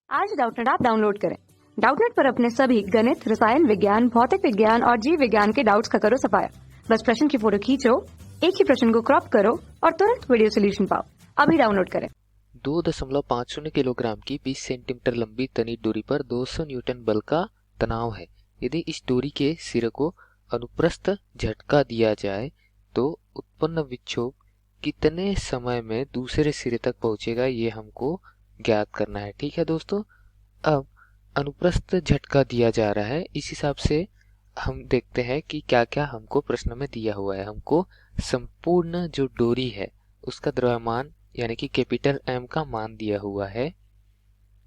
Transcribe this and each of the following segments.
आज Doubtnut app download करें। Doubtnut पर अपने सभी गणित, रसायन विज्ञान, भौतिक विज्ञान और जीव विज्ञान के डाउट्स का करो सफाया। बस प्रश्न की फोटो खींचो, एक ही प्रश्न को क्रॉप करो और तुरंत वीडियो सोल्यूशन पाओ। अभी डाउनलोड करें। 2.50 किलोग्राम की 20 सेंटीमीटर लंबी तनित डोरी पर 200 न्यूटन बल का तनाव है। यदि इस डोरी के सिरे को अनुप्रस्थ झटका दिया जाए तो उत्पन्न विक्षोभ कितने समय में दूसरे सिरे तक पहुंचेगा, ये हमको ज्ञात करना है। ठीक है दोस्तों, अब अनुप्रस्थ झटका दिया जा रहा है, इस हिसाब से हम देखते हैं कि क्या क्या हमको प्रश्न में दिया हुआ है। हमको संपूर्ण जो डोरी है उसका द्रव्यमान यानी कि कैपिटल एम का मान दिया हुआ है।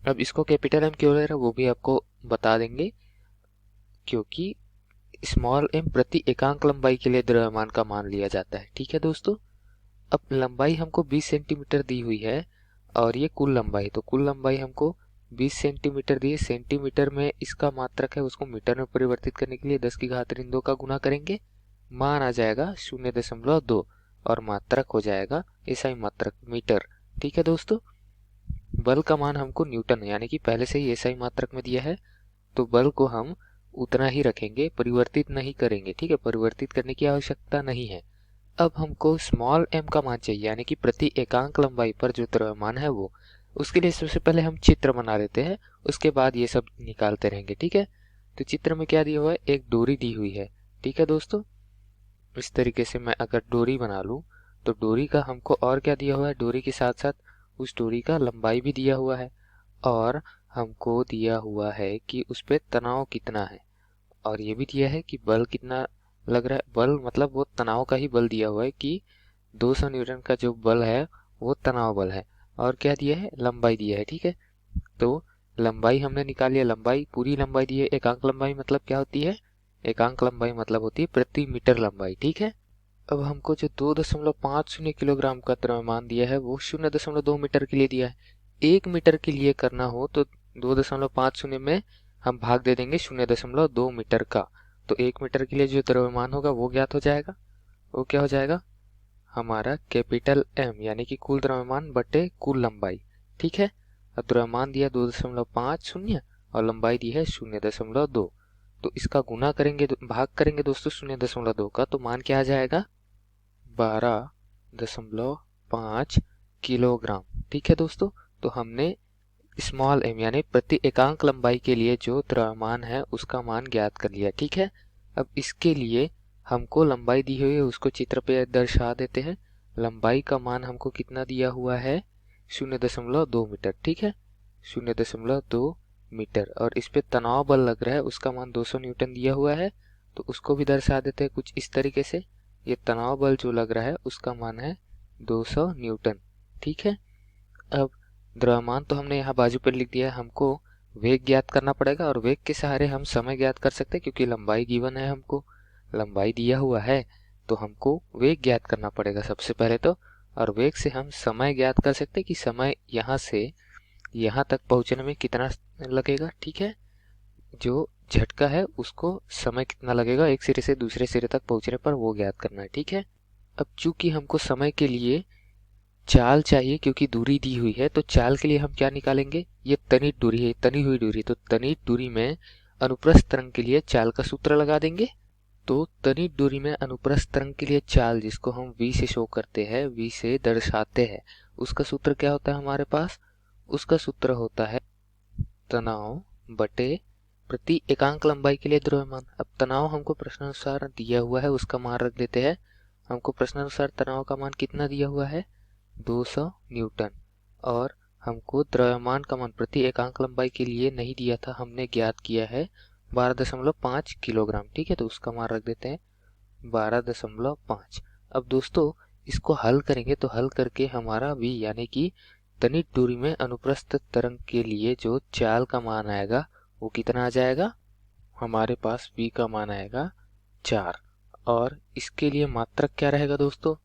अब इसको कैपिटल एम क्यों ले रहा है वो भी आपको बता देंगे, क्योंकि स्मॉल एम प्रति एकांक लंबाई के लिए द्रव्यमान का मान लिया जाता है। ठीक है दोस्तों, अब लंबाई हमको 20 सेंटीमीटर दी हुई है और ये कुल लंबाई, तो कुल लंबाई हमको 20 सेंटीमीटर दी है। सेंटीमीटर में इसका मात्रक है, उसको मीटर में परिवर्तित करने के लिए 10 की घात ऋण 2 का गुना करेंगे, मान आ जाएगा 0.2 और मात्रक हो जाएगा एसआई मात्रक मीटर। ठीक है दोस्तों, बल का मान हमको न्यूटन यानी कि पहले से ही एसआई मात्रक में दिया है, तो बल को हम उतना ही रखेंगे, परिवर्तित नहीं करेंगे। ठीक है, परिवर्तित करने की आवश्यकता नहीं है। अब हमको स्मॉल एम का मान चाहिए यानी कि प्रति एकांक लंबाई पर जो द्रव्यमान है वो, उसके लिए सबसे पहले हम चित्र बना लेते हैं, उसके बाद ये सब निकालते रहेंगे। ठीक है, तो चित्र में क्या दिया हुआ है, एक डोरी दी हुई है। ठीक है दोस्तों, इस तरीके से मैं अगर डोरी बना लूं तो डोरी का हमको और क्या दिया हुआ है, डोरी के साथ साथ उस डोरी का लंबाई भी दिया हुआ है और हमको दिया हुआ है कि उस पे तनाव कितना है और ये भी दिया है कि बल कितना लग रहा है। बल मतलब वो तनाव का ही बल दिया हुआ है कि 200 न्यूटन का जो बल है वो तनाव बल है, और क्या दिया है, लंबाई दिया है। ठीक है, तो लंबाई हमने निकाल लिया, लंबाई पूरी लंबाई दी है। एकांक लंबाई मतलब क्या होती है, एकांक लंबाई मतलब होती है प्रति मीटर लंबाई। ठीक है, अब हमको जो 2.50 किलोग्राम का द्रव्यमान दिया है वो 0.2 मीटर के लिए दिया है। 1 मीटर के लिए करना हो तो 2.50 में हम भाग दे देंगे 0.2 मीटर का, तो 1 मीटर के लिए जो द्रव्यमान होगा वो ज्ञात हो जाएगा। वो क्या हो जाएगा, हमारा कैपिटल एम यानी कि कुल द्रव्यमान बटे कुल लंबाई। ठीक है, अब द्रव्यमान दिया 2.50 और लंबाई दी है 0.2, तो इसका गुना करेंगे, भाग करेंगे दोस्तों 0.2 का, तो मान क्या आ जाएगा, 12.5 किलोग्राम। ठीक है दोस्तों, तो हमने स्मॉल एम यानी प्रति एकांक लंबाई के लिए जो द्रव्यमान है उसका मान ज्ञात कर लिया। ठीक है, अब इसके लिए हमको लंबाई दी हुई है उसको चित्र पे दर्शा देते हैं। लंबाई का मान हमको कितना दिया हुआ है, 0.2 मीटर। ठीक है, 0.2 मीटर, और इस पे तनाव बल लग रहा है उसका मान 200 न्यूटन दिया हुआ है, तो उसको भी दर्शा देते हैं कुछ इस तरीके से। ये तनाव बल जो लग रहा है उसका मान है 200 न्यूटन। ठीक है, अब द्रव्यमान तो हमने यहाँ बाजू पर लिख दिया है, हमको वेग ज्ञात करना पड़ेगा और वेग के सहारे हम समय ज्ञात कर सकते हैं, क्योंकि लंबाई गिवन है, हमको लंबाई दिया हुआ है तो हमको वेग ज्ञात करना पड़ेगा सबसे पहले तो, और वेग से हम समय ज्ञात कर सकते हैं कि समय यहाँ से यहाँ तक पहुँचने में कितना लगेगा। ठीक है, जो झटका है उसको समय कितना लगेगा एक सिरे से दूसरे सिरे तक पहुंचने पर, वो ज्ञात करना है। ठीक है, अब चूंकि हमको समय के लिए चाल चाहिए क्योंकि दूरी दी हुई है, तो चाल के लिए हम क्या निकालेंगे, ये तनित दूरी है, तनी हुई दूरी, तो तनित दूरी में अनुप्रस्थ तरंग के लिए चाल का सूत्र लगा देंगे। तो तनित दूरी में अनुप्रस्थ तरंग के लिए चाल, जिसको हम v से शो करते हैं, v से दर्शाते हैं, उसका सूत्र क्या होता है हमारे पास, उसका सूत्र होता है तनाव बटे प्रति एकांक लंबाई के लिए द्रव्यमान। अब तनाव हमको प्रश्नानुसार दिया हुआ है, उसका मान रख देते हैं। हमको प्रश्नानुसार तनाव का मान कितना दिया हुआ है, 200 न्यूटन, और हमको द्रव्यमान का मान प्रति एकांक लंबाई के लिए नहीं दिया था, हमने ज्ञात किया है 12.5 किलोग्राम। ठीक है, तो उसका मान रख देते हैं 12.5। अब दोस्तों इसको हल करेंगे तो हल करके हमारा v यानी कि तनित दूरी में अनुप्रस्थ तरंग के लिए जो चाल का मान आएगा वो कितना आ जाएगा, हमारे पास v का मान आएगा 4, और इसके लिए मात्रक क्या रहेगा दोस्तों,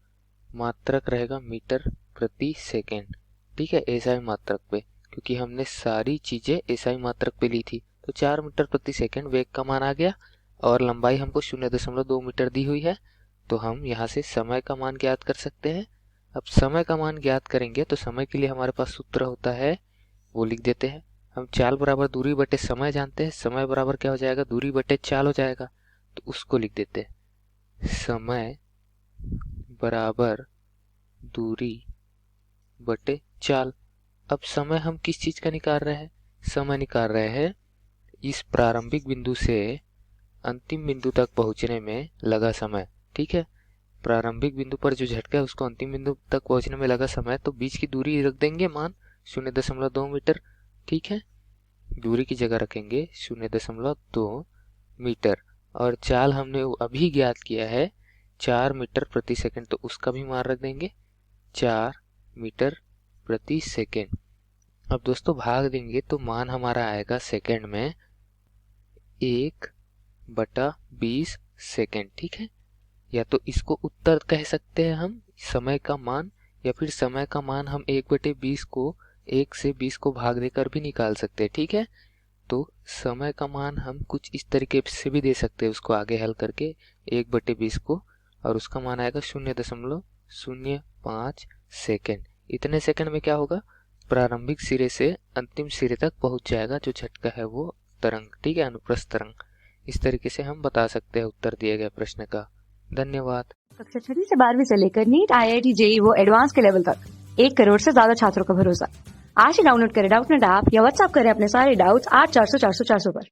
मात्रक रहेगा मीटर प्रति सेकेंड। ठीक है, एसआई मात्रक पे, क्योंकि हमने सारी चीजें एसआई मात्रक पे ली थी, तो 4 मीटर प्रति सेकेंड वेग का मान आ गया, और लंबाई हमको 0.2 मीटर दी हुई है, तो हम यहाँ से समय का मान ज्ञात कर सकते हैं। अब समय का मान ज्ञात करेंगे तो समय के लिए हमारे पास सूत्र होता है, वो लिख देते हैं। हम चाल बराबर दूरी बटे समय जानते हैं, समय बराबर क्या हो जाएगा, दूरी बटे चाल हो जाएगा। तो उसको लिख देते हैं, समय बराबर दूरी बटे चाल। अब समय हम किस चीज का निकाल रहे हैं, समय निकाल रहे हैं इस प्रारंभिक बिंदु से अंतिम बिंदु तक पहुंचने में लगा समय। ठीक है, प्रारंभिक बिंदु पर जो झटका है उसको अंतिम बिंदु तक पहुंचने में लगा समय, तो बीच की दूरी रख देंगे मान 0.2 मीटर। ठीक है, दूरी की जगह रखेंगे 0.2 मीटर, और चाल हमने अभी ज्ञात किया है 4 मीटर प्रति सेकंड, तो उसका भी मान रख देंगे 4 मीटर प्रति सेकंड। अब दोस्तों भाग देंगे तो मान हमारा आएगा सेकंड में 1/20 सेकंड। ठीक है, या तो इसको उत्तर कह सकते हैं हम समय का मान, या फिर समय का मान हम 1/20 को 1 से 20 को भाग देकर भी निकाल सकते हैं। ठीक है, तो समय का मान हम कुछ इस तरीके से भी दे सकते हैं उसको आगे हल करके 1/20 को, और उसका मान आएगा 0.05 सेकेंड। इतने सेकंड में क्या होगा, प्रारंभिक सिरे से अंतिम सिरे तक पहुंच जाएगा जो झटका है वो तरंग। ठीक है, अनुप्रस्थ तरंग। इस तरीके से हम बता सकते हैं उत्तर दिए गए प्रश्न का। धन्यवाद। कक्षा 6 से 12वीं से लेकर नीट, IIT, JEE वो एडवांस के लेवल तक 1 करोड़ से ज्यादा छात्रों का भरोसा। आज ही डाउनलोड करें डाउटनेट ऐप या व्हाट्सएप करें अपने सारे डाउट्स 8400 400 400 पर।